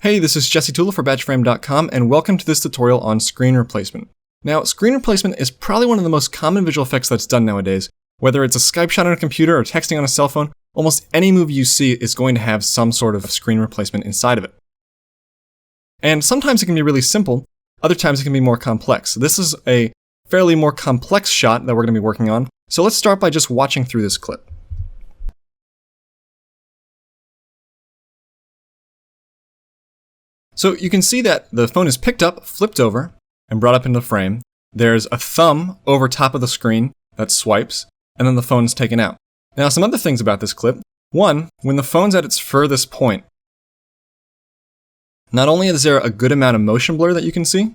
Hey, this is Jesse Tula for Keyframe.com, and welcome to this tutorial on screen replacement. Now, screen replacement is probably one of the most common visual effects that's done nowadays. Whether it's a Skype shot on a computer or texting on a cell phone, almost any movie you see is going to have some sort of screen replacement inside of it. And sometimes it can be really simple, other times it can be more complex. This is a fairly more complex shot that we're going to be working on, so let's start by just watching through this clip. So you can see that the phone is picked up, flipped over, and brought up into frame. There's a thumb over top of the screen that swipes, and then the phone's taken out. Now, some other things about this clip. One, when the phone's at its furthest point, not only is there a good amount of motion blur that you can see,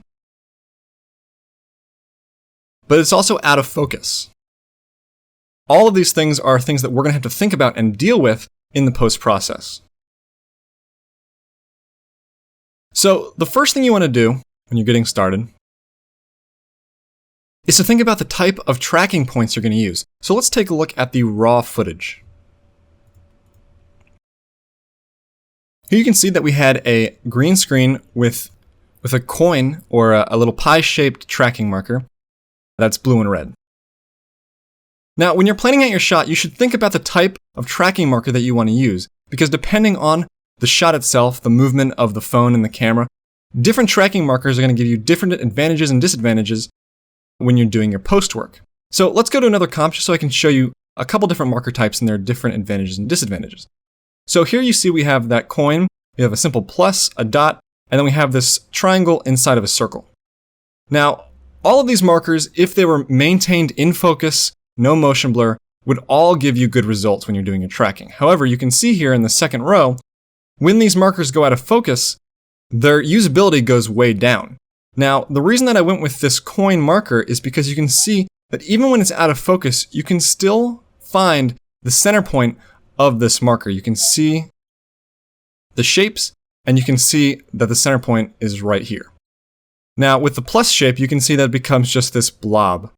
but it's also out of focus. All of these things are things that we're going to have to think about and deal with in the post process. So the first thing you want to do when you're getting started is to think about the type of tracking points you're going to use. So let's take a look at the raw footage. Here you can see that we had a green screen with a coin or a little pie-shaped tracking marker that's blue and red. Now, when you're planning out your shot, you should think about the type of tracking marker that you want to use, because depending on the shot itself, the movement of the phone and the camera, different tracking markers are going to give you different advantages and disadvantages when you're doing your post work. So let's go to another comp just so I can show you a couple different marker types and their different advantages and disadvantages. So here you see we have that coin, we have a simple plus, a dot, and then we have this triangle inside of a circle. Now, all of these markers, if they were maintained in focus, no motion blur, would all give you good results when you're doing your tracking. However, you can see here in the second row, when these markers go out of focus, their usability goes way down. Now, the reason that I went with this coin marker is because you can see that even when it's out of focus, you can still find the center point of this marker. You can see the shapes, and you can see that the center point is right here. Now, with the plus shape, you can see that it becomes just this blob.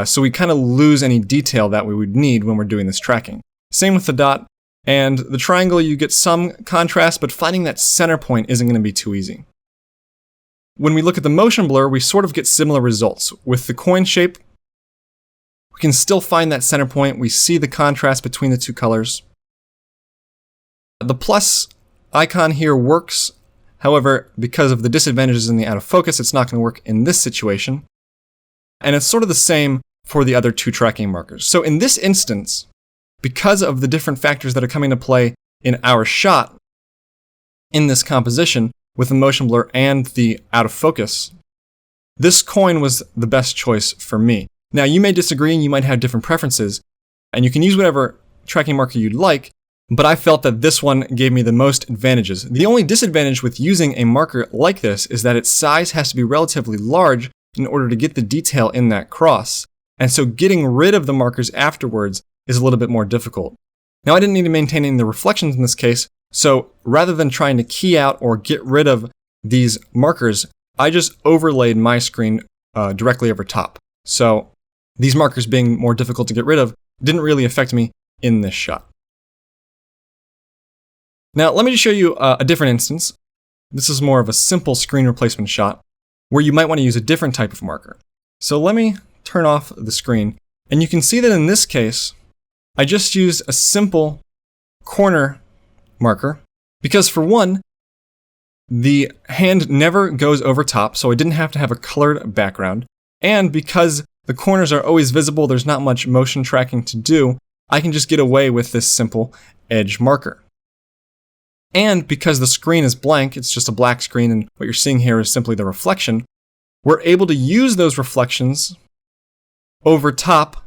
So we kind of lose any detail that we would need when we're doing this tracking. Same with the dot. And the triangle, you get some contrast, but finding that center point isn't going to be too easy. When we look at the motion blur, we sort of get similar results. With the coin shape, we can still find that center point. We see the contrast between the two colors. The plus icon here works. However, because of the disadvantages in the out of focus, it's not going to work in this situation. And it's sort of the same for the other two tracking markers. So in this instance, because of the different factors that are coming to play in our shot in this composition with the motion blur and the out of focus, this coin was the best choice for me. Now, you may disagree and you might have different preferences, and you can use whatever tracking marker you'd like, but I felt that this one gave me the most advantages. The only disadvantage with using a marker like this is that its size has to be relatively large in order to get the detail in that cross, and so getting rid of the markers afterwards is a little bit more difficult. Now, I didn't need to maintain any of the reflections in this case, so rather than trying to key out or get rid of these markers, I just overlaid my screen directly over top. So these markers being more difficult to get rid of didn't really affect me in this shot. Now, let me just show you a different instance. This is more of a simple screen replacement shot where you might want to use a different type of marker. So let me turn off the screen, and you can see that in this case, I just used a simple corner marker because, for one, the hand never goes over top, so I didn't have to have a colored background. And because the corners are always visible, there's not much motion tracking to do, I can just get away with this simple edge marker. And because the screen is blank, it's just a black screen, and what you're seeing here is simply the reflection, we're able to use those reflections over top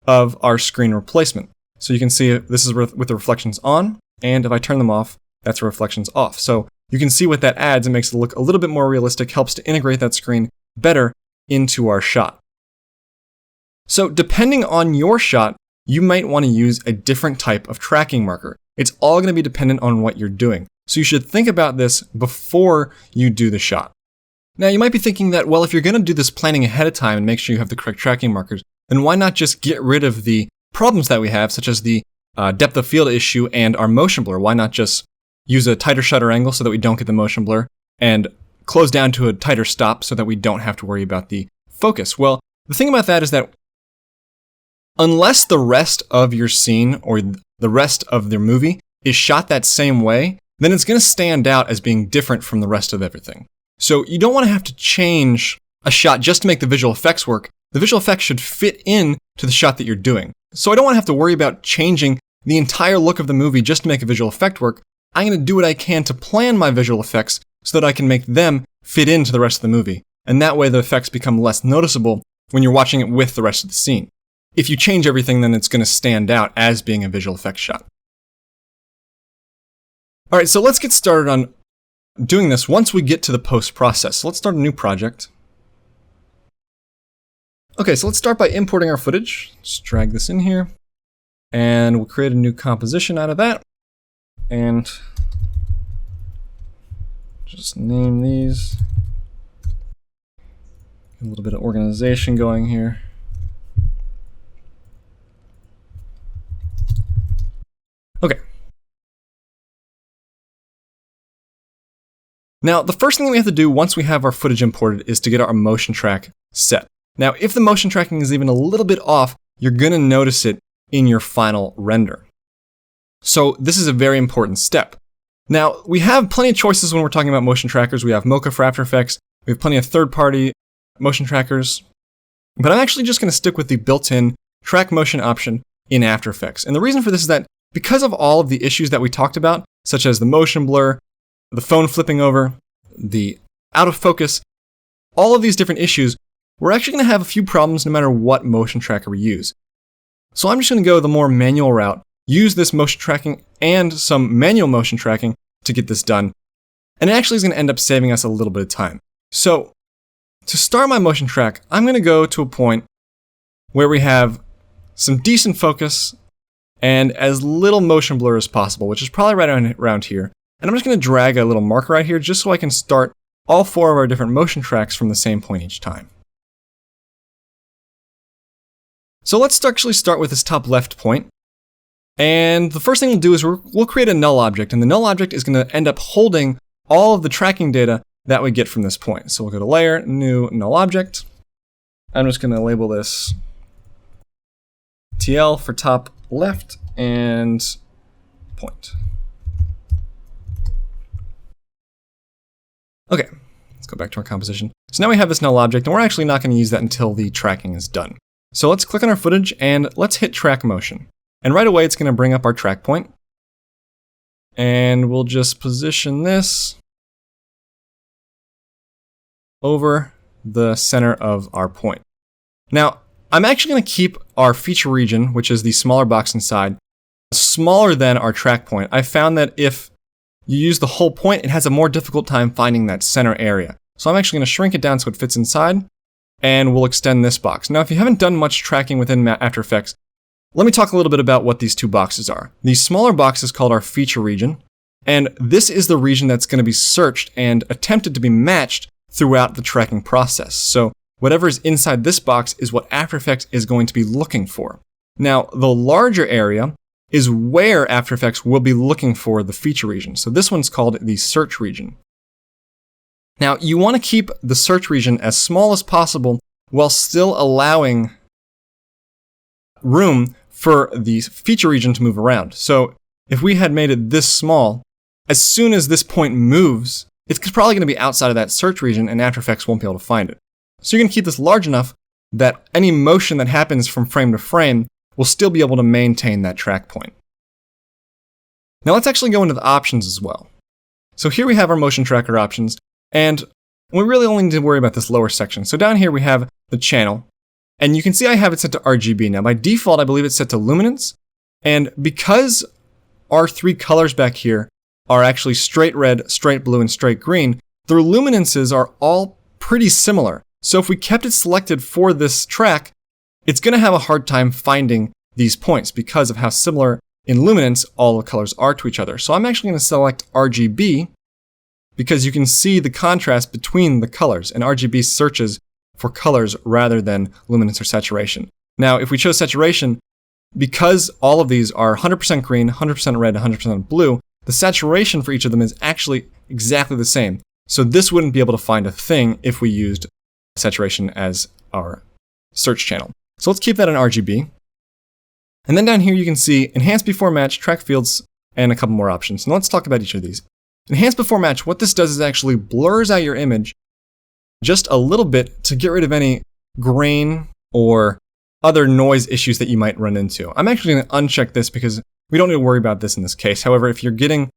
of our screen replacement. So you can see this is with the reflections on, and if I turn them off, that's reflections off. So you can see what that adds. It makes it look a little bit more realistic, helps to integrate that screen better into our shot. So depending on your shot, you might want to use a different type of tracking marker. It's all going to be dependent on what you're doing. So you should think about this before you do the shot. Now, you might be thinking that, well, if you're going to do this planning ahead of time and make sure you have the correct tracking markers, then why not just get rid of the problems that we have, such as the depth of field issue and our motion blur? Why not just use a tighter shutter angle so that we don't get the motion blur, and close down to a tighter stop so that we don't have to worry about the focus. Well, the thing about that is that unless the rest of your scene or the rest of the movie is shot that same way, then it's going to stand out as being different from the rest of everything. So you don't want to have to change a shot just to make the visual effects work. The visual effects should fit in to the shot that you're doing. So I don't want to have to worry about changing the entire look of the movie just to make a visual effect work. I'm going to do what I can to plan my visual effects so that I can make them fit into the rest of the movie. And that way the effects become less noticeable when you're watching it with the rest of the scene. If you change everything, then it's going to stand out as being a visual effects shot. All right, so let's get started on doing this once we get to the post process. So let's start a new project. Okay, so let's start by importing our footage. Just drag this in here, and we'll create a new composition out of that. And just name these. A little bit of organization going here. Okay. Now, the first thing that we have to do once we have our footage imported is to get our motion track set. Now, if the motion tracking is even a little bit off, you're going to notice it in your final render. So this is a very important step. Now, we have plenty of choices when we're talking about motion trackers. We have Mocha for After Effects. We have plenty of third-party motion trackers. But I'm actually just going to stick with the built-in track motion option in After Effects. And the reason for this is that because of all of the issues that we talked about, such as the motion blur, the phone flipping over, the out of focus, all of these different issues, we're actually going to have a few problems no matter what motion tracker we use. So I'm just going to go the more manual route, use this motion tracking and some manual motion tracking to get this done. And it actually is going to end up saving us a little bit of time. So to start my motion track, I'm going to go to a point where we have some decent focus and as little motion blur as possible, which is probably right around here. And I'm just going to drag a little marker right here just so I can start all four of our different motion tracks from the same point each time. So let's actually start with this top left point. And the first thing we'll do is we'll create a null object. And the null object is going to end up holding all of the tracking data that we get from this point. So we'll go to Layer, New, Null Object. I'm just going to label this TL for top left and point. Okay, let's go back to our composition. So now we have this null object, and we're actually not going to use that until the tracking is done. So let's click on our footage and let's hit track motion. And right away, it's going to bring up our track point. And we'll just position this over the center of our point. Now, I'm actually going to keep our feature region, which is the smaller box inside, smaller than our track point. I found that if you use the whole point, it has a more difficult time finding that center area. So I'm actually going to shrink it down so it fits inside, and we'll extend this box. Now, if you haven't done much tracking within After Effects, let me talk a little bit about what these two boxes are. The smaller box is called our feature region, and this is the region that's going to be searched and attempted to be matched throughout the tracking process. So whatever is inside this box is what After Effects is going to be looking for. Now, the larger area is where After Effects will be looking for the feature region. So this one's called the search region. Now, you want to keep the search region as small as possible while still allowing room for the feature region to move around. So if we had made it this small, as soon as this point moves, it's probably going to be outside of that search region and After Effects won't be able to find it. So you're going to keep this large enough that any motion that happens from frame to frame will still be able to maintain that track point. Now let's actually go into the options as well. So here we have our motion tracker options, and we really only need to worry about this lower section. So down here we have the channel, and you can see I have it set to RGB. Now by default, I believe it's set to luminance, and because our three colors back here are actually straight red, straight blue, and straight green, their luminances are all pretty similar. So if we kept it selected for this track, it's going to have a hard time finding these points because of how similar in luminance all the colors are to each other. So I'm actually going to select RGB because you can see the contrast between the colors, and RGB searches for colors rather than luminance or saturation. Now, if we chose saturation, because all of these are 100% green, 100% red, 100% blue, the the saturation for each of them is actually exactly the same. So this wouldn't be able to find a thing if we used saturation as our search channel. So let's keep that in RGB. And then down here you can see enhance before match, track fields, and a couple more options. And let's talk about each of these. Enhance before match, what this does is actually blurs out your image just a little bit to get rid of any grain or other noise issues that you might run into. I'm actually going to uncheck this because we don't need to worry about this in this case. However, if you're getting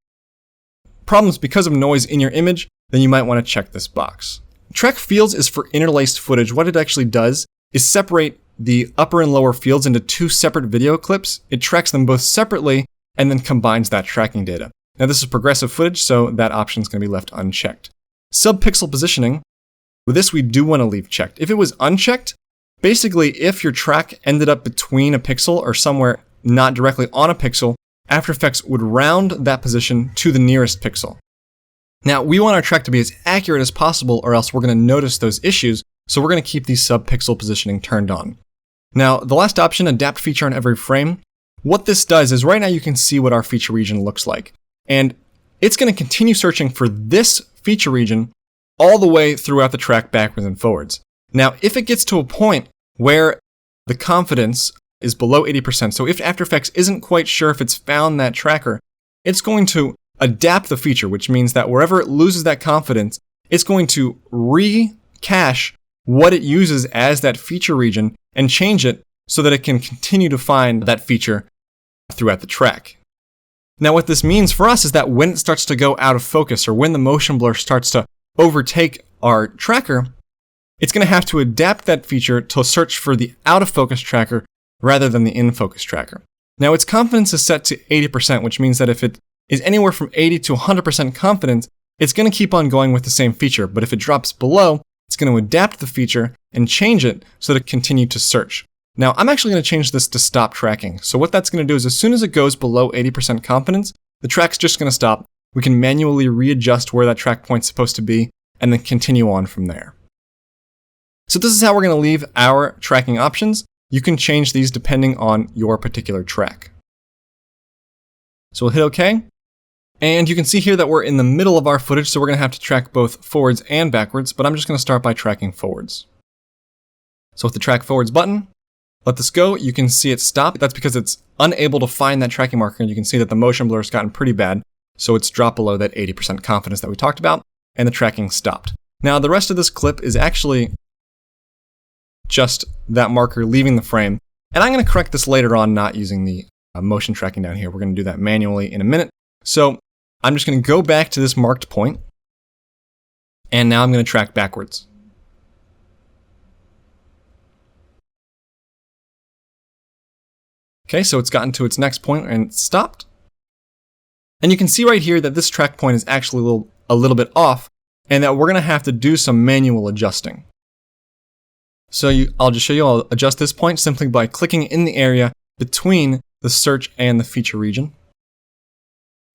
problems because of noise in your image, then you might want to check this box. Track fields is for interlaced footage. What it actually does is separate the upper and lower fields into two separate video clips. It tracks them both separately and then combines that tracking data. Now this is progressive footage, so that option is going to be left unchecked. Subpixel positioning, with this we do want to leave checked. If it was unchecked, basically if your track ended up between a pixel or somewhere not directly on a pixel, After Effects would round that position to the nearest pixel. Now we want our track to be as accurate as possible or else we're going to notice those issues, so we're going to keep the subpixel positioning turned on. Now the last option, adapt feature on every frame. What this does is right now you can see what our feature region looks like. And it's going to continue searching for this feature region all the way throughout the track backwards and forwards. Now, if it gets to a point where the confidence is below 80%, so if After Effects isn't quite sure if it's found that tracker, it's going to adapt the feature, which means that wherever it loses that confidence, it's going to recache what it uses as that feature region and change it so that it can continue to find that feature throughout the track. Now what this means for us is that when it starts to go out of focus or when the motion blur starts to overtake our tracker, it's going to have to adapt that feature to search for the out of focus tracker rather than the in focus tracker. Now its confidence is set to 80%, which means that if it is anywhere from 80 to 100% confidence, it's going to keep on going with the same feature. But if it drops below, it's going to adapt the feature and change it so that it continue to search. Now, I'm actually going to change this to stop tracking. So what that's going to do is as soon as it goes below 80% confidence, the track's just going to stop. We can manually readjust where that track point's supposed to be and then continue on from there. So this is how we're going to leave our tracking options. You can change these depending on your particular track. So we'll hit OK. And you can see here that we're in the middle of our footage, so we're going to have to track both forwards and backwards, but I'm just going to start by tracking forwards. So with the track forwards button, let this go. You can see it stop. That's because it's unable to find that tracking marker, and you can see that the motion blur has gotten pretty bad, so it's dropped below that 80% confidence that we talked about, and the tracking stopped. Now the rest of this clip is actually just that marker leaving the frame, and I'm going to correct this later on not using the motion tracking down here. We're going to do that manually in a minute. So I'm just going to go back to this marked point, and now I'm going to track backwards. Okay, so it's gotten to its next point and it's stopped. And you can see right here that this track point is actually a little bit off, and that we're going to have to do some manual adjusting. So I'll just show you, I'll adjust this point simply by clicking in the area between the search and the feature region.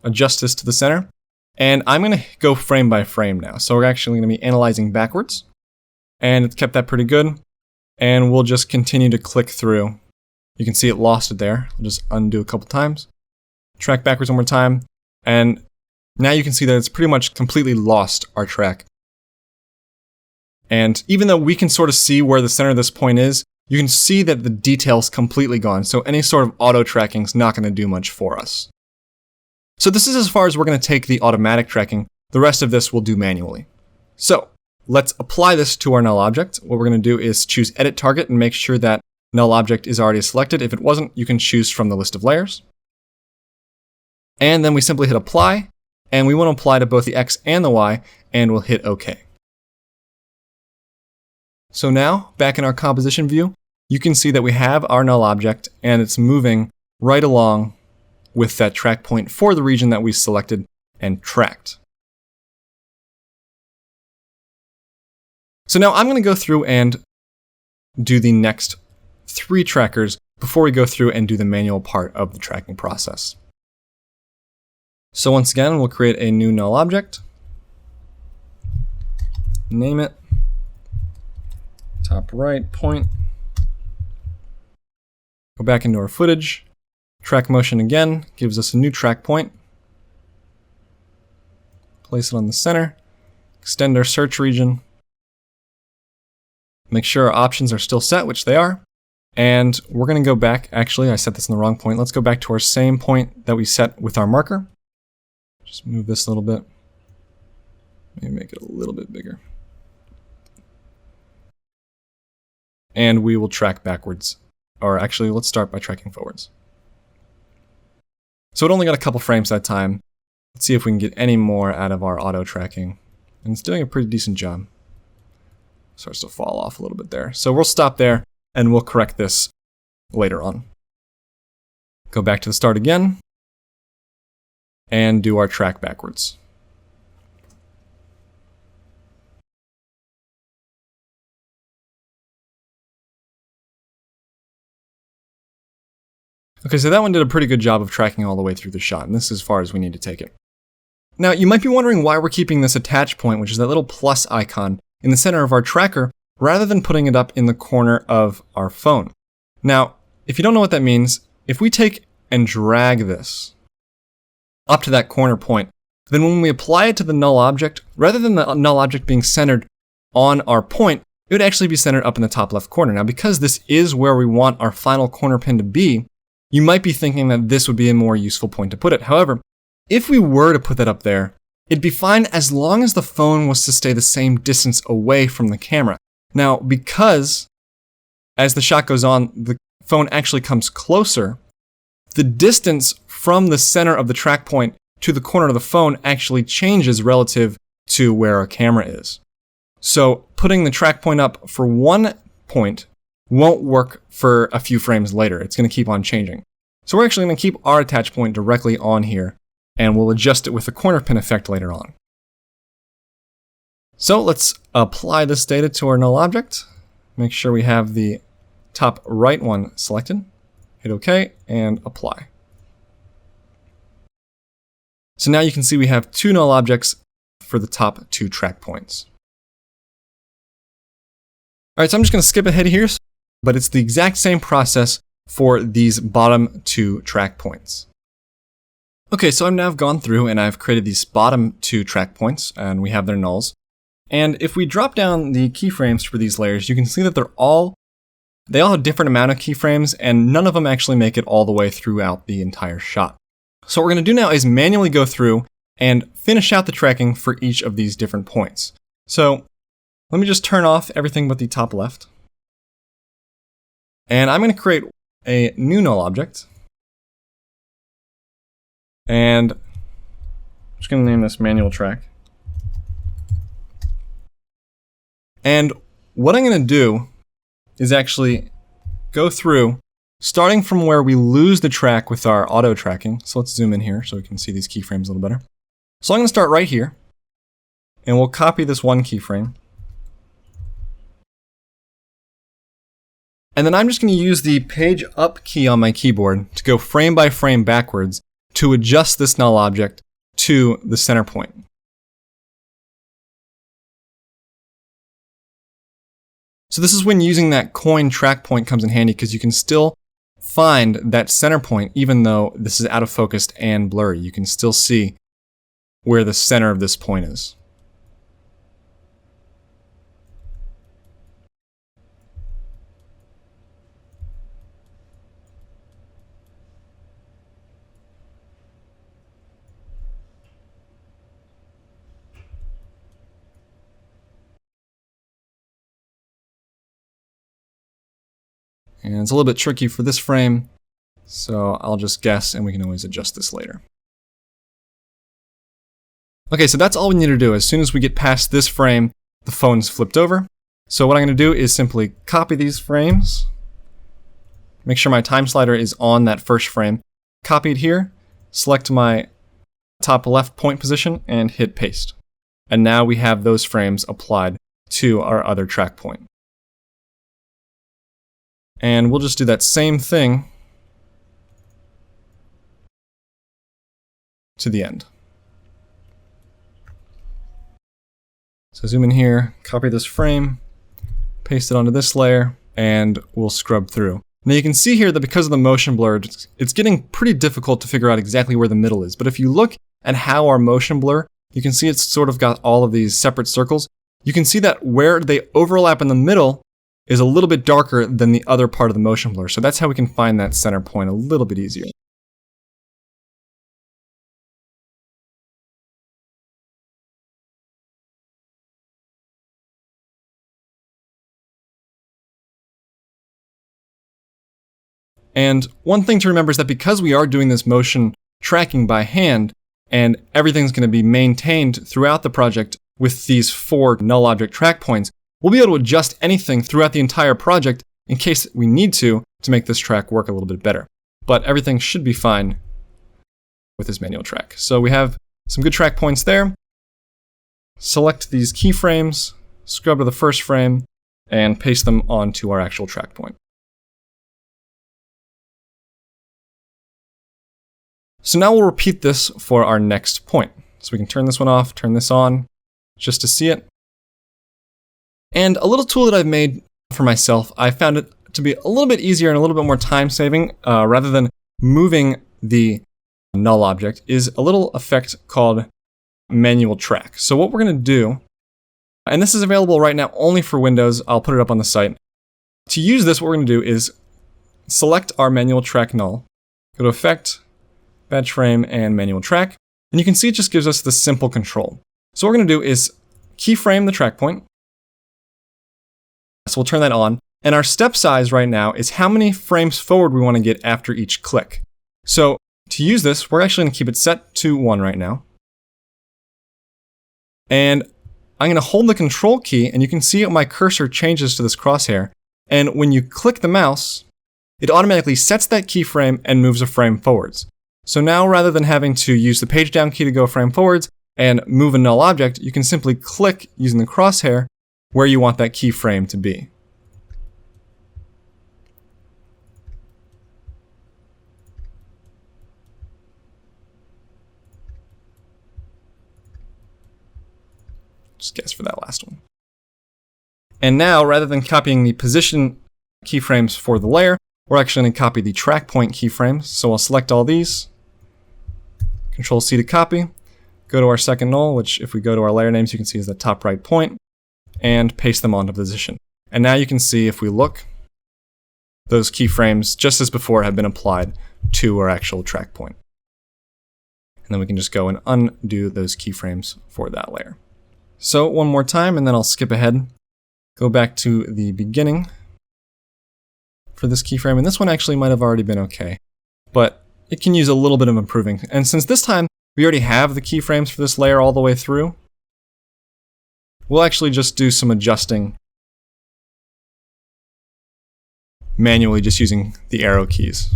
Adjust this to the center, and I'm going to go frame by frame now. So we're actually going to be analyzing backwards, and it's kept that pretty good, and we'll just continue to click through. You can see it lost it there. I'll just undo a couple times, track backwards one more time, and now you can see that it's pretty much completely lost our track. And even though we can sort of see where the center of this point is, you can see that the detail's completely gone, so any sort of auto tracking is not going to do much for us. So this is as far as we're going to take the automatic tracking. The rest of this we'll do manually. So let's apply this to our null object. What we're going to do is choose Edit Target and make sure that null object is already selected. If it wasn't, you can choose from the list of layers. And then we simply hit Apply, and we want to apply to both the X and the Y, and we'll hit OK. So now, back in our composition view, you can see that we have our null object, and it's moving right along with that track point for the region that we selected and tracked. So now I'm going to go through and do the next 3 trackers before we go through and do the manual part of the tracking process. So once again, we'll create a new null object, name it top right point, go back into our footage, track motion again gives us a new track point, place it on the center, extend our search region, make sure our options are still set, which they are, and we're going to go back. Actually, I set this in the wrong point. Let's go back to our same point that we set with our marker. Just move this a little bit. Maybe make it a little bit bigger. And we will track backwards. Or actually, let's start by tracking forwards. So it only got a couple frames that time. Let's see if we can get any more out of our auto tracking. And it's doing a pretty decent job. Starts to fall off a little bit there. So we'll stop there and we'll correct this later on. Go back to the start again and do our track backwards. Okay, so that one did a pretty good job of tracking all the way through the shot, and this is as far as we need to take it. Now, you might be wondering why we're keeping this attach point, which is that little plus icon, in the center of our tracker, rather than putting it up in the corner of our phone. Now, if you don't know what that means, if we take and drag this up to that corner point, then when we apply it to the null object, rather than the null object being centered on our point, it would actually be centered up in the top left corner. Now, because this is where we want our final corner pin to be, you might be thinking that this would be a more useful point to put it. However, if we were to put that up there, it'd be fine as long as the phone was to stay the same distance away from the camera. Now, because as the shot goes on, the phone actually comes closer, the distance from the center of the track point to the corner of the phone actually changes relative to where our camera is. So putting the track point up for one point won't work for a few frames later. It's going to keep on changing. So we're actually going to keep our attach point directly on here, and we'll adjust it with the corner pin effect later on. So let's apply this data to our null object. Make sure we have the top right one selected. Hit OK and apply. So now you can see we have two null objects for the top two track points. All right, so I'm just going to skip ahead here, but it's the exact same process for these bottom two track points. Okay, so I've now gone through and I've created these bottom two track points, and we have their nulls. And if we drop down the keyframes for these layers, you can see that they all have a different amount of keyframes, and none of them actually make it all the way throughout the entire shot. So what we're going to do now is manually go through and finish out the tracking for each of these different points. So let me just turn off everything but the top left. And I'm going to create a new null object. And I'm just going to name this manual track. And what I'm going to do is actually go through, starting from where we lose the track with our auto tracking. So let's zoom in here so we can see these keyframes a little better. So I'm going to start right here, and we'll copy this one keyframe. And then I'm just going to use the page up key on my keyboard to go frame by frame backwards to adjust this null object to the center point. So this is when using that coin track point comes in handy, because you can still find that center point even though this is out of focus and blurry. You can still see where the center of this point is. And it's a little bit tricky for this frame, so I'll just guess and we can always adjust this later. Okay, so that's all we need to do. As soon as we get past this frame, the phone's flipped over. So what I'm going to do is simply copy these frames, make sure my time slider is on that first frame, copy it here, select my top left point position, and hit paste. And now we have those frames applied to our other track point. And we'll just do that same thing to the end. So zoom in here, copy this frame, paste it onto this layer, and we'll scrub through. Now you can see here that because of the motion blur, it's getting pretty difficult to figure out exactly where the middle is. But if you look at how our motion blur you can see it's sort of got all of these separate circles. You can see that where they overlap in the middle is a little bit darker than the other part of the motion blur. So that's how we can find that center point a little bit easier. And one thing to remember is that because we are doing this motion tracking by hand, and everything's going to be maintained throughout the project with these 4 null object track points, we'll be able to adjust anything throughout the entire project in case we need to make this track work a little bit better. But everything should be fine with this manual track. So we have some good track points there. Select these keyframes, scrub to the first frame, and paste them onto our actual track point. So now we'll repeat this for our next point. So we can turn this one off, turn this on, just to see it. And a little tool that I've made for myself, I found it to be a little bit easier and a little bit more time saving, rather than moving the null object, is a little effect called manual track. So what we're going to do, and this is available right now only for Windows, I'll put it up on the site. To use this, what we're going to do is select our manual track null, go to Effect, Batch Frame, and Manual Track, and you can see it just gives us the simple control. So what we're going to do is keyframe the track point. So we'll turn that on, and our step size right now is how many frames forward we want to get after each click. So to use this, we're actually going to keep it set to 1 right now. And I'm going to hold the control key, and you can see my cursor changes to this crosshair. And when you click the mouse, it automatically sets that keyframe and moves a frame forwards. So now rather than having to use the page down key to go a frame forwards and move a null object, you can simply click using the crosshair where you want that keyframe to be. Just guess for that last one. And now, rather than copying the position keyframes for the layer, we're actually going to copy the track point keyframes. So I'll select all these, Control C to copy, go to our second null, which if we go to our layer names, you can see is the top right point, and paste them onto position. And now you can see if we look, those keyframes, just as before, have been applied to our actual track point. And then we can just go and undo those keyframes for that layer. So one more time, and then I'll skip ahead, go back to the beginning for this keyframe, and this one actually might have already been okay, but it can use a little bit of improving. And since this time we already have the keyframes for this layer all the way through, we'll actually just do some adjusting manually, just using the arrow keys.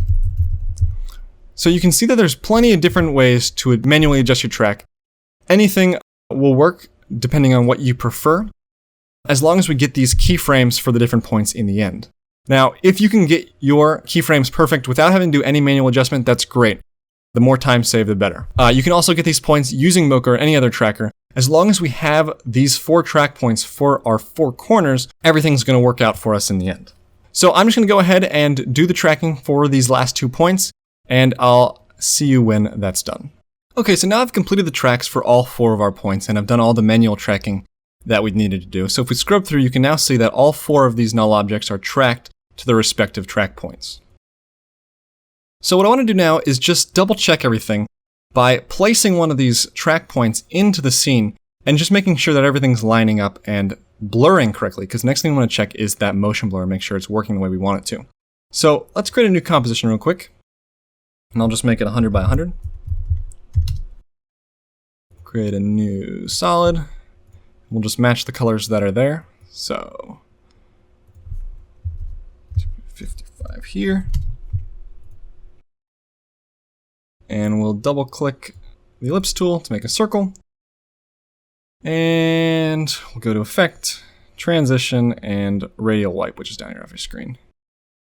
So you can see that there's plenty of different ways to manually adjust your track. Anything will work depending on what you prefer, as long as we get these keyframes for the different points in the end. Now, if you can get your keyframes perfect without having to do any manual adjustment, that's great. The more time saved, the better. You can also get these points using Mocha or any other tracker. As long as we have these 4 track points for our 4 corners, everything's going to work out for us in the end. So I'm just going to go ahead and do the tracking for these last 2 points, and I'll see you when that's done. Okay, so now I've completed the tracks for all 4 of our points, and I've done all the manual tracking that we needed to do. So if we scrub through, you can now see that all 4 of these null objects are tracked to their respective track points. So what I want to do now is just double check everything by placing one of these track points into the scene and just making sure that everything's lining up and blurring correctly, because the next thing we want to check is that motion blur and make sure it's working the way we want it to. So let's create a new composition real quick, and I'll just make it 100 by 100. Create a new solid. We'll just match the colors that are there. So 55 here. And we'll double click the ellipse tool to make a circle. And we'll go to Effect, Transition, and Radial Wipe, which is down here off your screen.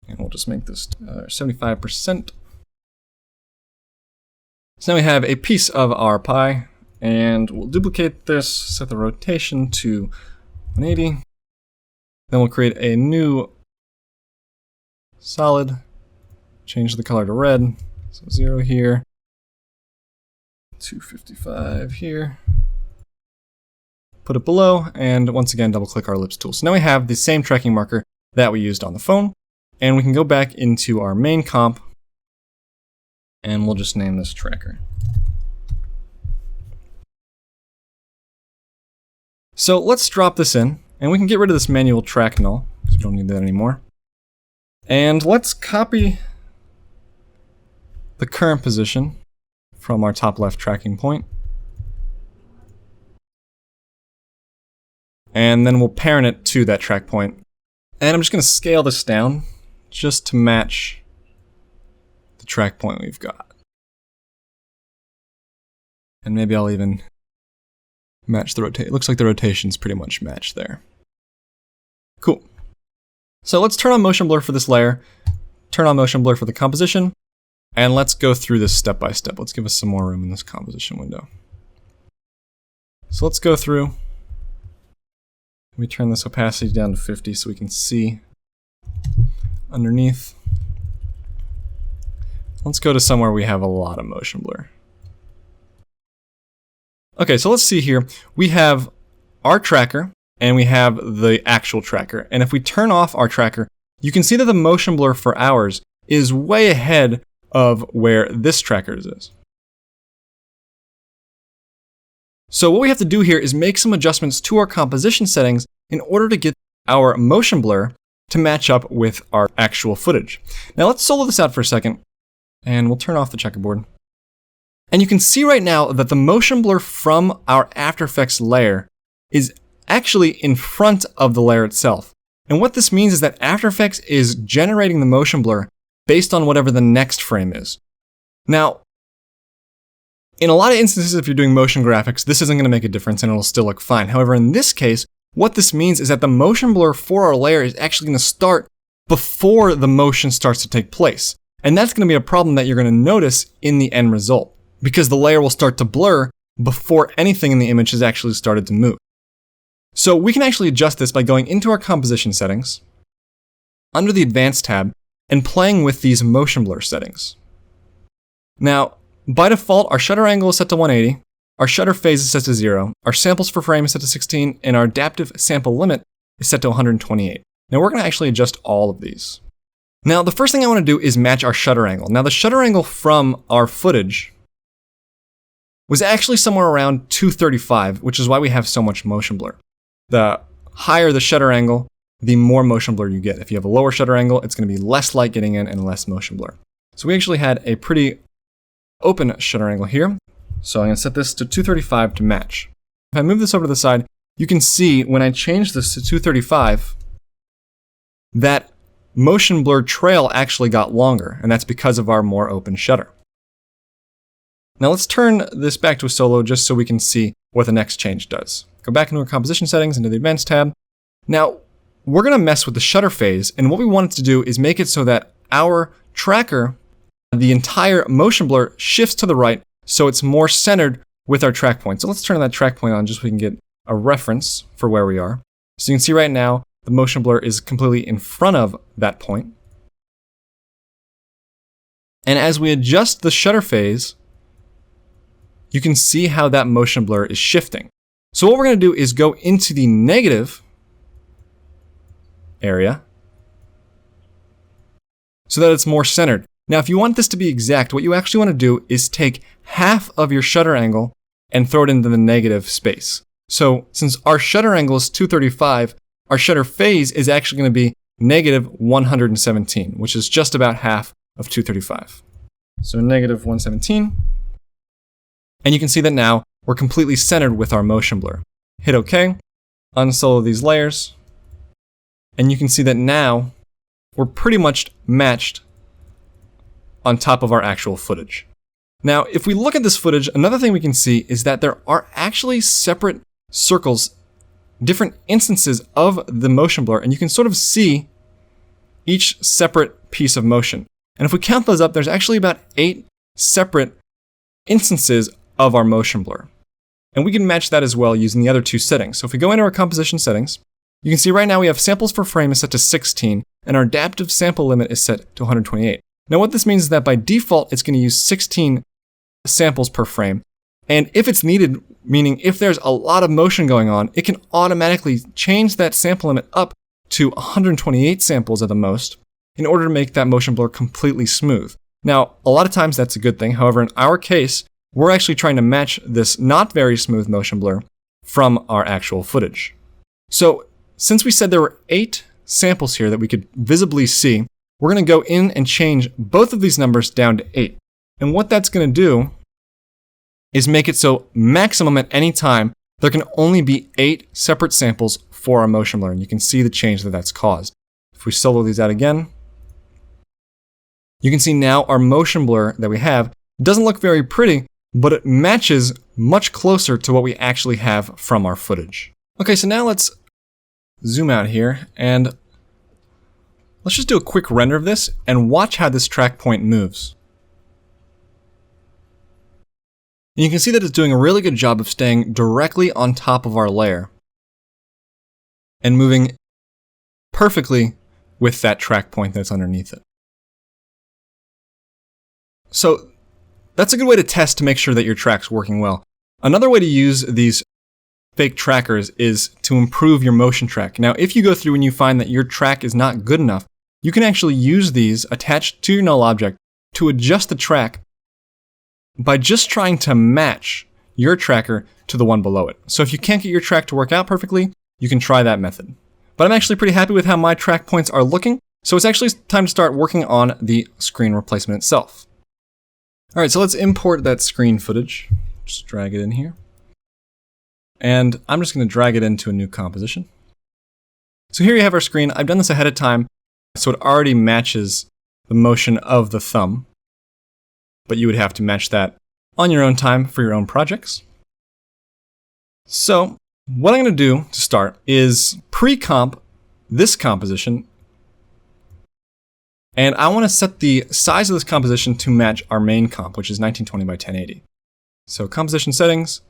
And we'll just make this 75%. So now we have a piece of our pie. And we'll duplicate this, set the rotation to 180. Then we'll create a new solid, change the color to red. So 0 here, 255 here. put it below, and once again, double click our ellipse tool. So now we have the same tracking marker that we used on the phone, and we can go back into our main comp, and we'll just name this tracker. So let's drop this in, and we can get rid of this manual track null, because we don't need that anymore. And let's copy the current position from our top left tracking point. And then we'll parent it to that track point. And I'm just going to scale this down just to match the track point we've got. And maybe I'll even match the rotation. It looks like the rotation's pretty much matched there. Cool. So let's turn on motion blur for this layer, turn on motion blur for the composition, and let's go through this step by step. Let's give us some more room in this composition window. So let's go through. We turn this opacity down to 50 so we can see underneath. Let's go to somewhere we have a lot of motion blur. Okay, so let's see here. We have our tracker and we have the actual tracker. And if we turn off our tracker, you can see that the motion blur for ours is way ahead of where this tracker's is. So what we have to do here is make some adjustments to our composition settings in order to get our motion blur to match up with our actual footage. Now let's solo this out for a second, and we'll turn off the checkerboard. And you can see right now that the motion blur from our After Effects layer is actually in front of the layer itself. And what this means is that After Effects is generating the motion blur based on whatever the next frame is. Now, in a lot of instances, if you're doing motion graphics, this isn't going to make a difference and it'll still look fine. However, in this case, what this means is that the motion blur for our layer is actually going to start before the motion starts to take place. And that's going to be a problem that you're going to notice in the end result, because the layer will start to blur before anything in the image has actually started to move. So we can actually adjust this by going into our composition settings, under the Advanced tab, and playing with these motion blur settings. Now, by default, our shutter angle is set to 180, our shutter phase is set to 0, our samples per frame is set to 16, and our adaptive sample limit is set to 128. Now we're going to actually adjust all of these. Now the first thing I want to do is match our shutter angle. Now the shutter angle from our footage was actually somewhere around 235, which is why we have so much motion blur. The higher the shutter angle, the more motion blur you get. If you have a lower shutter angle, it's going to be less light getting in and less motion blur. So we actually had a pretty open shutter angle here. So I'm going to set this to 235 to match. If I move this over to the side, you can see when I change this to 235, that motion blur trail actually got longer, and that's because of our more open shutter. Now let's turn this back to a solo just so we can see what the next change does. Go back into our composition settings, into the Advanced tab. Now, we're going to mess with the shutter phase, and what we want it to do is make it so that our tracker, the entire motion blur, shifts to the right so it's more centered with our track point. So let's turn that track point on just so we can get a reference for where we are. So you can see right now, the motion blur is completely in front of that point. And as we adjust the shutter phase, you can see how that motion blur is shifting. So what we're going to do is go into the negative area so that it's more centered. Now, if you want this to be exact, what you actually want to do is take half of your shutter angle and throw it into the negative space. So since our shutter angle is 235, our shutter phase is actually going to be negative 117, which is just about half of 235. So negative 117. And you can see that now we're completely centered with our motion blur. Hit OK, unsolo these layers, and you can see that now we're pretty much matched on top of our actual footage. Now, if we look at this footage, another thing we can see is that there are actually separate circles, different instances of the motion blur, and you can sort of see each separate piece of motion. And if we count those up, there's actually about 8 separate instances of our motion blur. And we can match that as well using the other 2 settings. So if we go into our composition settings, you can see right now we have samples per frame is set to 16, and our adaptive sample limit is set to 128. Now what this means is that by default, it's going to use 16 samples per frame. And if it's needed, meaning if there's a lot of motion going on, it can automatically change that sample limit up to 128 samples at the most in order to make that motion blur completely smooth. Now, a lot of times that's a good thing. However, in our case, we're actually trying to match this not very smooth motion blur from our actual footage. So since we said there were 8 samples here that we could visibly see, we're going to go in and change both of these numbers down to 8. And what that's going to do is make it so maximum at any time, there can only be 8 separate samples for our motion blur. And you can see the change that that's caused. If we solo these out again, you can see now our motion blur that we have doesn't look very pretty, but it matches much closer to what we actually have from our footage. Okay, so now let's zoom out here and let's just do a quick render of this and watch how this track point moves. And you can see that it's doing a really good job of staying directly on top of our layer and moving perfectly with that track point that's underneath it. So that's a good way to test to make sure that your track's working well. Another way to use these fake trackers is to improve your motion track. Now, if you go through and you find that your track is not good enough, you can actually use these attached to your null object to adjust the track by just trying to match your tracker to the one below it. So if you can't get your track to work out perfectly, you can try that method. But I'm actually pretty happy with how my track points are looking, so it's actually time to start working on the screen replacement itself. Alright, so let's import that screen footage. Just drag it in here. And I'm just going to drag it into a new composition. So here you have our screen. I've done this ahead of time, so it already matches the motion of the thumb. But you would have to match that on your own time for your own projects. So what I'm going to do to start is pre-comp this composition. And I want to set the size of this composition to match our main comp, which is 1920 by 1080. So composition settings,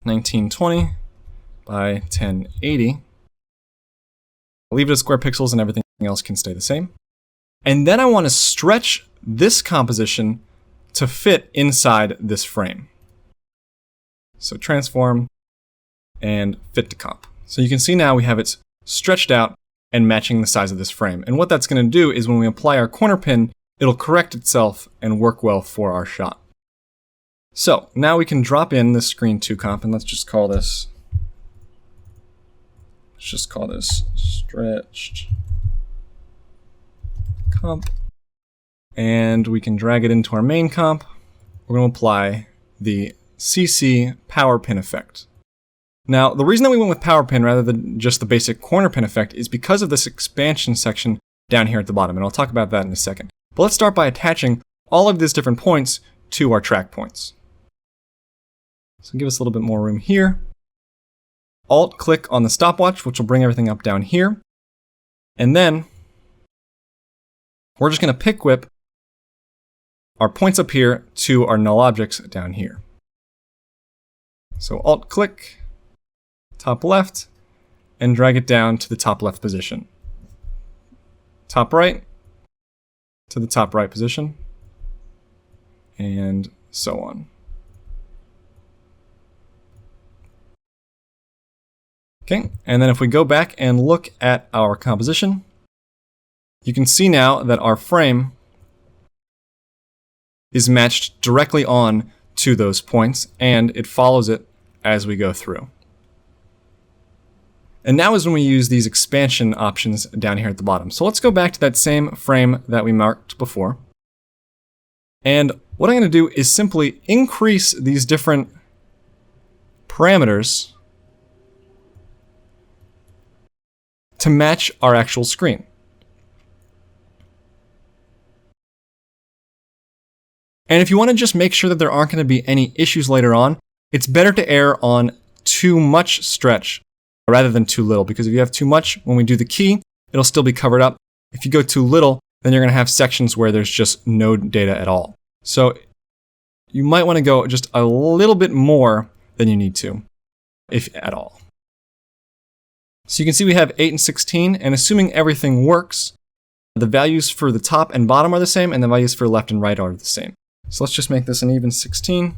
1920 by 1080. I'll leave it as square pixels and everything else can stay the same. And then I want to stretch this composition to fit inside this frame. So transform and fit to comp. So you can see now we have it stretched out and matching the size of this frame. And what that's going to do is when we apply our corner pin, it'll correct itself and work well for our shot. So now we can drop in this screen 2 comp, and let's just call this stretched comp. And we can drag it into our main comp. We're going to apply the CC power pin effect. Now, the reason that we went with power pin rather than just the basic corner pin effect is because of this expansion section down here at the bottom, and I'll talk about that in a second. But let's start by attaching all of these different points to our track points. So give us a little bit more room here. Alt-click on the stopwatch, which will bring everything up down here. And then we're just going to pick whip our points up here to our null objects down here. So Alt-click, top left, and drag it down to the top left position. Top right to the top right position, and so on. Okay, and then if we go back and look at our composition, you can see now that our frame is matched directly on to those points, and it follows it as we go through. And now is when we use these expansion options down here at the bottom. So let's go back to that same frame that we marked before. And what I'm going to do is simply increase these different parameters to match our actual screen. And if you want to just make sure that there aren't going to be any issues later on, it's better to err on too much stretch rather than too little, because if you have too much, when we do the key, it'll still be covered up. If you go too little, then you're going to have sections where there's just no data at all. So you might want to go just a little bit more than you need to, if at all. So you can see we have 8 and 16, and assuming everything works, the values for the top and bottom are the same, and the values for left and right are the same. So let's just make this an even 16.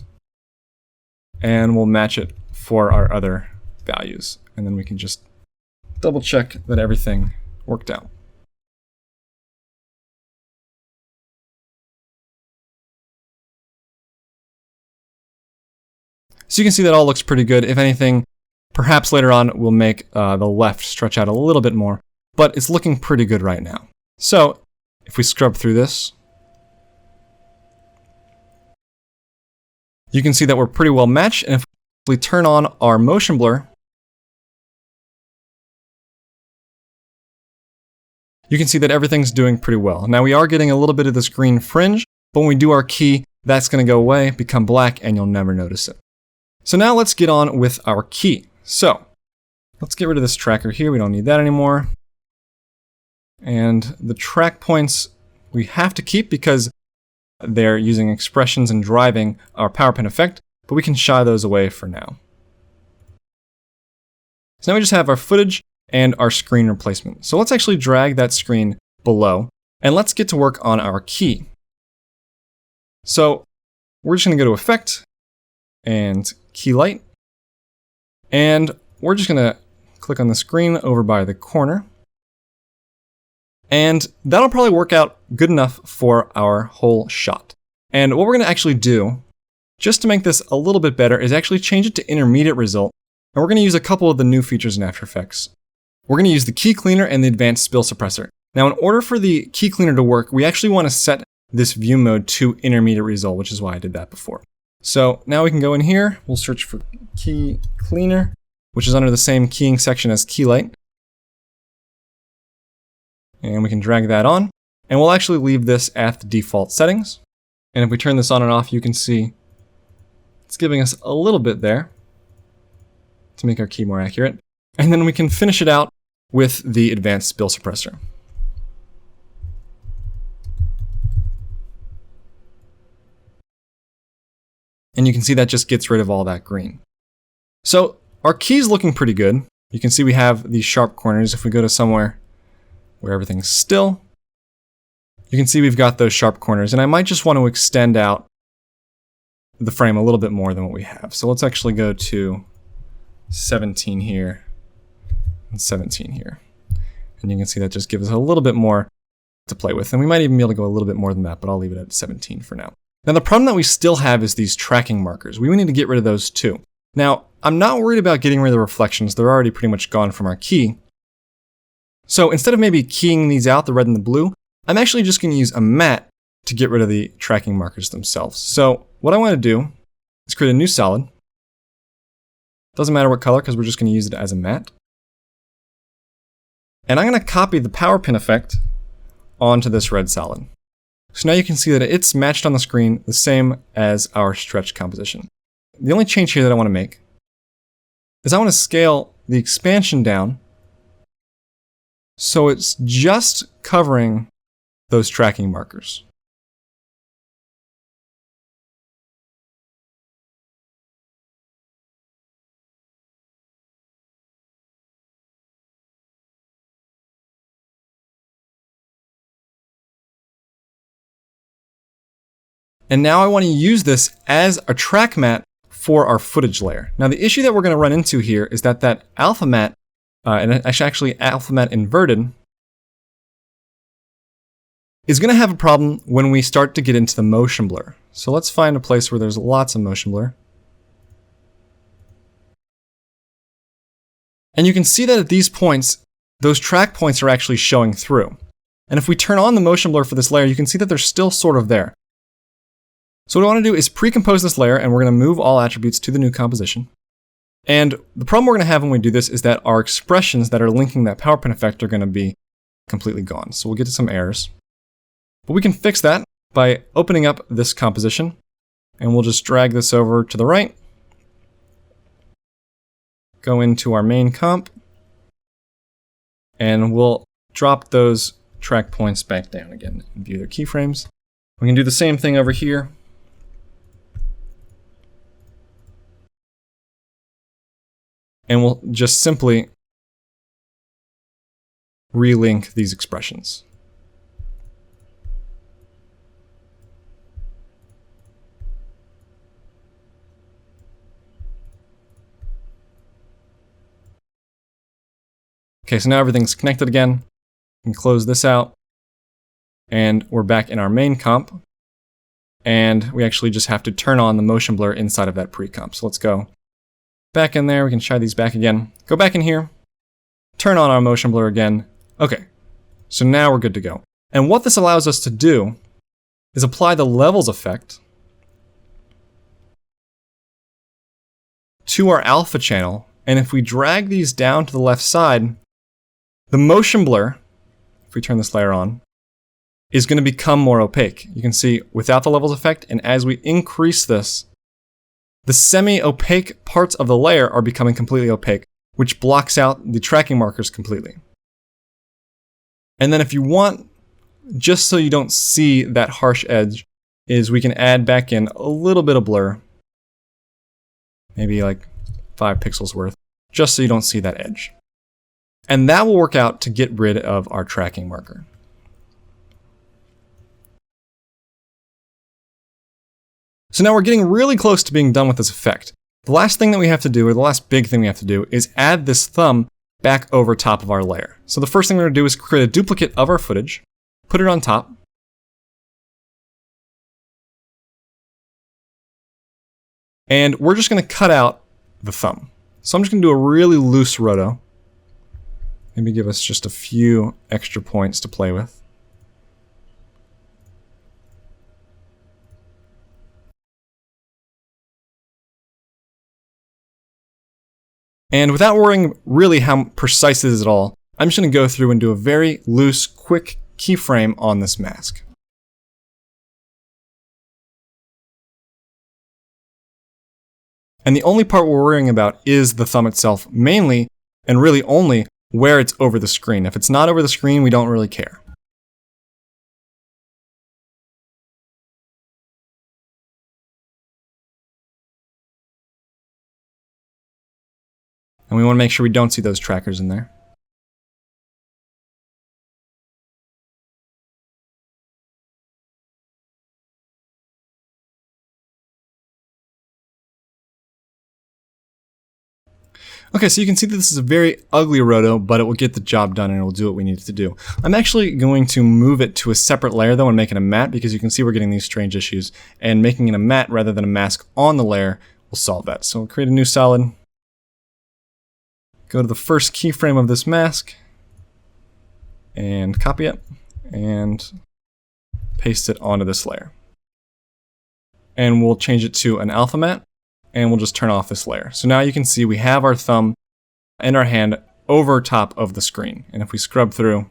and we'll match it for our other values. And then we can just double check that everything worked out. So you can see that all looks pretty good. If anything, perhaps later on we'll make the left stretch out a little bit more, but it's looking pretty good right now. So if we scrub through this, you can see that we're pretty well matched. And if we turn on our motion blur, you can see that everything's doing pretty well. Now we are getting a little bit of this green fringe, but when we do our key, that's going to go away, become black, and you'll never notice it. So now let's get on with our key. So let's get rid of this tracker here. We don't need that anymore. And the track points we have to keep because they're using expressions and driving our power pin effect, but we can shy those away for now. So now we just have our footage and our screen replacement. So let's actually drag that screen below and let's get to work on our key. So we're just going to go to Effect and Key Light, and we're just going to click on the screen over by the corner, and that'll probably work out good enough for our whole shot. And what we're going to actually do, just to make this a little bit better, is actually change it to intermediate result, and we're going to use a couple of the new features in After Effects. We're going to use the key cleaner and the advanced spill suppressor. Now, in order for the key cleaner to work, we actually want to set this view mode to intermediate result, which is why I did that before. So now we can go in here, we'll search for key cleaner, which is under the same keying section as key light. And we can drag that on, and we'll actually leave this at the default settings. And if we turn this on and off, you can see it's giving us a little bit there to make our key more accurate. And then we can finish it out with the advanced spill suppressor. And you can see that just gets rid of all that green. So our key's looking pretty good. You can see we have these sharp corners. If we go to somewhere where everything's still, you can see we've got those sharp corners. And I might just want to extend out the frame a little bit more than what we have. So let's actually go to 17 here and 17 here. And you can see that just gives us a little bit more to play with. And we might even be able to go a little bit more than that, but I'll leave it at 17 for now. Now the problem that we still have is these tracking markers. We need to get rid of those too. Now, I'm not worried about getting rid of the reflections. They're already pretty much gone from our key. So instead of maybe keying these out, the red and the blue, I'm actually just going to use a matte to get rid of the tracking markers themselves. So what I want to do is create a new solid. Doesn't matter what color because we're just going to use it as a matte. And I'm going to copy the power pin effect onto this red solid. So now you can see that it's matched on the screen the same as our stretch composition. The only change here that I want to make is I want to scale the expansion down so it's just covering those tracking markers. And now I want to use this as a track matte for our footage layer. Now the issue that we're going to run into here is that that alpha matte, and actually alpha matte inverted, is going to have a problem when we start to get into the motion blur. So let's find a place where there's lots of motion blur. And you can see that at these points, those track points are actually showing through. And if we turn on the motion blur for this layer, you can see that they're still sort of there. So what I want to do is pre-compose this layer, and we're going to move all attributes to the new composition. And the problem we're going to have when we do this is that our expressions that are linking that power pin effect are going to be completely gone. So we'll get to some errors. But we can fix that by opening up this composition, and we'll just drag this over to the right, go into our main comp, and we'll drop those track points back down again and view their keyframes. We can do the same thing over here. And we'll just simply relink these expressions. Okay, so now everything's connected again. We can close this out. And we're back in our main comp. And we actually just have to turn on the motion blur inside of that pre-comp. So let's go back in there. We can try these back again. Go back in here. Turn on our motion blur again. Okay, so now we're good to go. And what this allows us to do is apply the levels effect to our alpha channel. And if we drag these down to the left side, the motion blur, if we turn this layer on, is going to become more opaque. You can see without the levels effect, and as we increase this, the semi-opaque parts of the layer are becoming completely opaque, which blocks out the tracking markers completely. And then if you want, just so you don't see that harsh edge, is we can add back in a little bit of blur, maybe like 5 pixels worth, just so you don't see that edge. And that will work out to get rid of our tracking marker. So now we're getting really close to being done with this effect. The last thing that we have to do, or the last big thing we have to do, is add this thumb back over top of our layer. So the first thing we're going to do is create a duplicate of our footage, put it on top, and we're just going to cut out the thumb. So I'm just going to do a really loose roto. Maybe give us just a few extra points to play with. And without worrying really how precise it is at all, I'm just going to go through and do a very loose, quick keyframe on this mask. And the only part we're worrying about is the thumb itself, mainly, and really only, where it's over the screen. If it's not over the screen, we don't really care. And we want to make sure we don't see those trackers in there. Okay, so you can see that this is a very ugly roto, but it will get the job done and it will do what we need it to do. I'm actually going to move it to a separate layer though and make it a matte, because you can see we're getting these strange issues, and making it a matte rather than a mask on the layer will solve that. So we'll create a new solid. Go to the first keyframe of this mask and copy it and paste it onto this layer. And we'll change it to an alpha matte, and we'll just turn off this layer. So now you can see we have our thumb and our hand over top of the screen. And if we scrub through,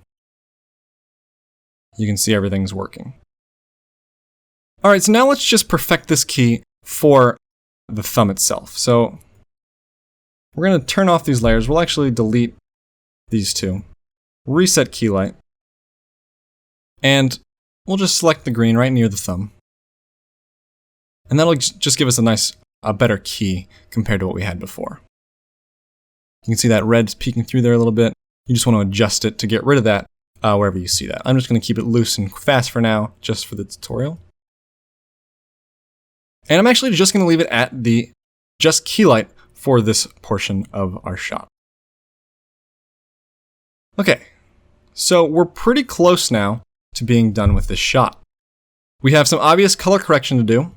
you can see everything's working. All right, so now let's just perfect this key for the thumb itself. So we're going to turn off these layers. We'll actually delete these two. Reset key light. And we'll just select the green right near the thumb. And that'll just give us a better key compared to what we had before. You can see that red's peeking through there a little bit. You just want to adjust it to get rid of that wherever you see that. I'm just going to keep it loose and fast for now, just for the tutorial. And I'm actually just going to leave it at the just key light for this portion of our shot. Okay, so we're pretty close now to being done with this shot. We have some obvious color correction to do.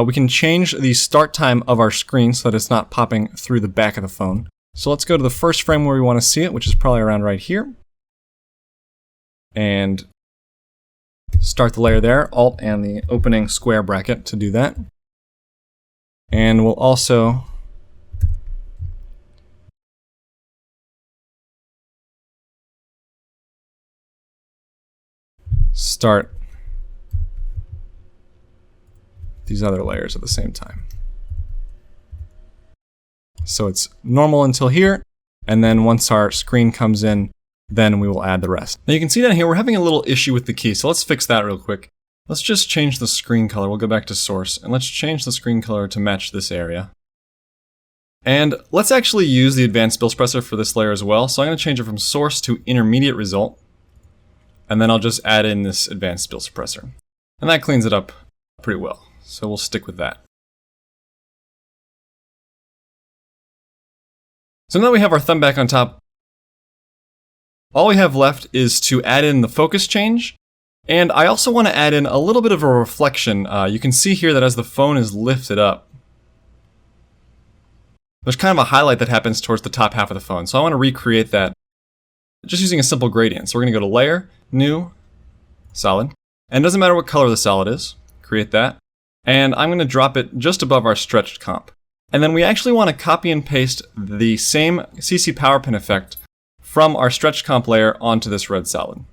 We can change the start time of our screen so that it's not popping through the back of the phone. So let's go to the first frame where we want to see it, which is probably around right here. And start the layer there, Alt and the opening square bracket to do that. And we'll also start these other layers at the same time. So it's normal until here, and then once our screen comes in, then we will add the rest. Now you can see down here we're having a little issue with the key, so let's fix that real quick. Let's just change the screen color. We'll go back to source, and let's change the screen color to match this area. And let's actually use the advanced bill suppressor for this layer as well. So I'm going to change it from source to intermediate result, and then I'll just add in this advanced bill suppressor. And that cleans it up pretty well. So we'll stick with that. So now that we have our thumb back on top, all we have left is to add in the focus change. And I also want to add in a little bit of a reflection. You can see here that as the phone is lifted up, there's kind of a highlight that happens towards the top half of the phone. So I want to recreate that just using a simple gradient. So we're going to go to Layer, New, Solid. And it doesn't matter what color the solid is. Create that. And I'm going to drop it just above our stretched comp. And then we actually want to copy and paste the same CC power pin effect from our stretched comp layer onto this red solid.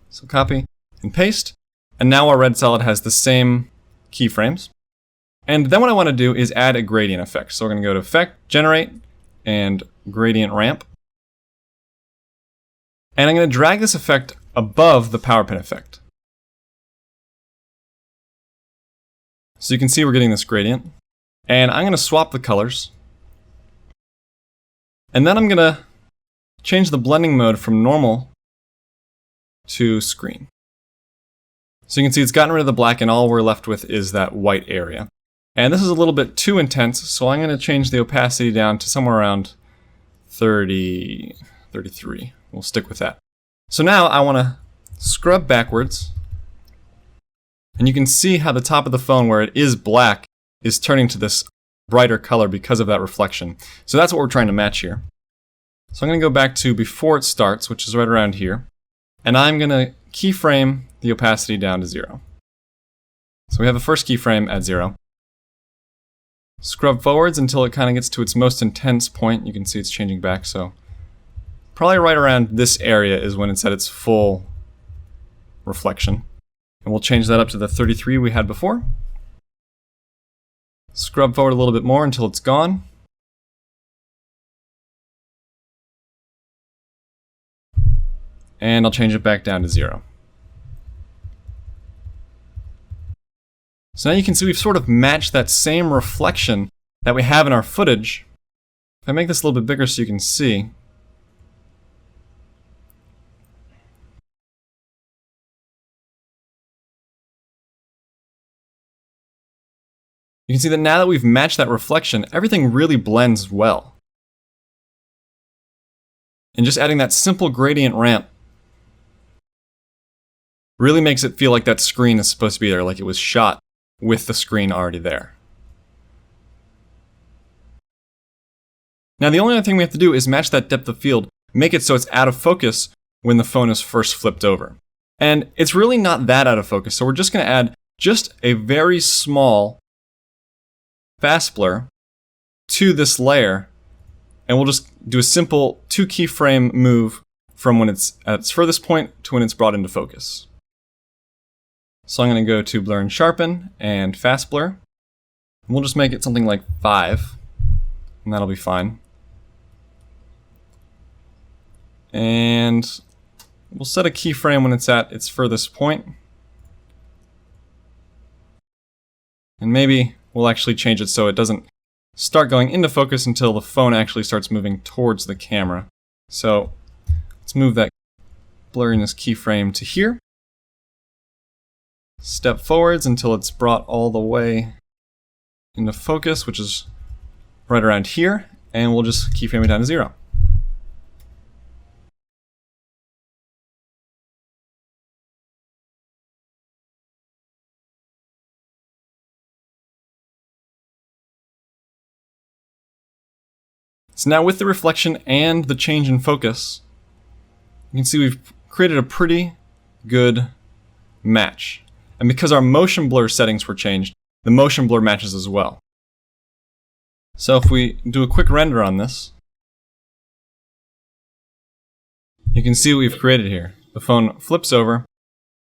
So copy and paste. And now our red solid has the same keyframes. And then what I want to do is add a gradient effect. So we're going to go to Effect, Generate, and Gradient Ramp. And I'm going to drag this effect above the power pin effect. So you can see we're getting this gradient. And I'm going to swap the colors. And then I'm going to change the blending mode from normal to screen. So you can see it's gotten rid of the black and all we're left with is that white area. And this is a little bit too intense, so I'm going to change the opacity down to somewhere around 30, 33. We'll stick with that. So now I want to scrub backwards. And you can see how the top of the phone, where it is black, is turning to this brighter color because of that reflection. So that's what we're trying to match here. So I'm going to go back to before it starts, which is right around here. And I'm going to keyframe the opacity down to 0. So we have the first keyframe at 0. Scrub forwards until it kind of gets to its most intense point. You can see it's changing back, so probably right around this area is when it's at its full reflection. And we'll change that up to the 33 we had before. Scrub forward a little bit more until it's gone. And I'll change it back down to 0. So now you can see we've sort of matched that same reflection that we have in our footage. If I make this a little bit bigger so you can see. You can see that now that we've matched that reflection, everything really blends well. And just adding that simple gradient ramp really makes it feel like that screen is supposed to be there, like it was shot with the screen already there. Now the only other thing we have to do is match that depth of field, make it so it's out of focus when the phone is first flipped over. And it's really not that out of focus, so we're just going to add just a very small fast blur to this layer, and we'll just do a simple 2 keyframe move from when it's at its furthest point to when it's brought into focus. So I'm going to go to Blur and Sharpen and Fast Blur. And we'll just make it something like 5, and that'll be fine. And we'll set a keyframe when it's at its furthest point. And maybe we'll actually change it so it doesn't start going into focus until the phone actually starts moving towards the camera. So let's move that blurriness keyframe to here. Step forwards until it's brought all the way into focus, which is right around here, and we'll just keyframe it down to 0. So now with the reflection and the change in focus, you can see we've created a pretty good match. And because our motion blur settings were changed, the motion blur matches as well. So if we do a quick render on this, you can see what we've created here. The phone flips over,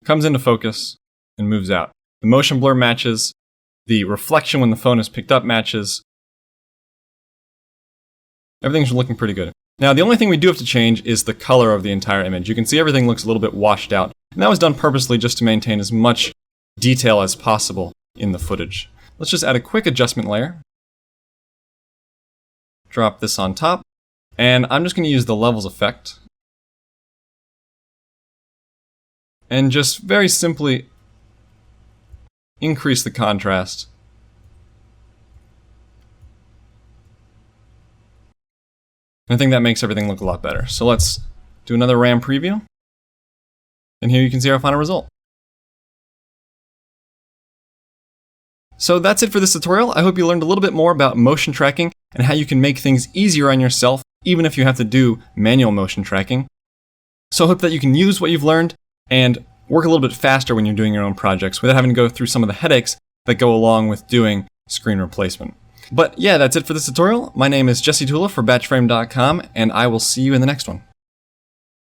comes into focus, and moves out. The motion blur matches, the reflection when the phone is picked up matches. Everything's looking pretty good. Now the only thing we do have to change is the color of the entire image. You can see everything looks a little bit washed out. And that was done purposely just to maintain as much detail as possible in the footage. Let's just add a quick adjustment layer. Drop this on top. And I'm just going to use the levels effect. And just very simply increase the contrast. And I think that makes everything look a lot better. So let's do another RAM preview. And here you can see our final result. So that's it for this tutorial. I hope you learned a little bit more about motion tracking and how you can make things easier on yourself, even if you have to do manual motion tracking. So I hope that you can use what you've learned and work a little bit faster when you're doing your own projects without having to go through some of the headaches that go along with doing screen replacement. But yeah, that's it for this tutorial. My name is Jesse Tula for batchframe.com, and I will see you in the next one.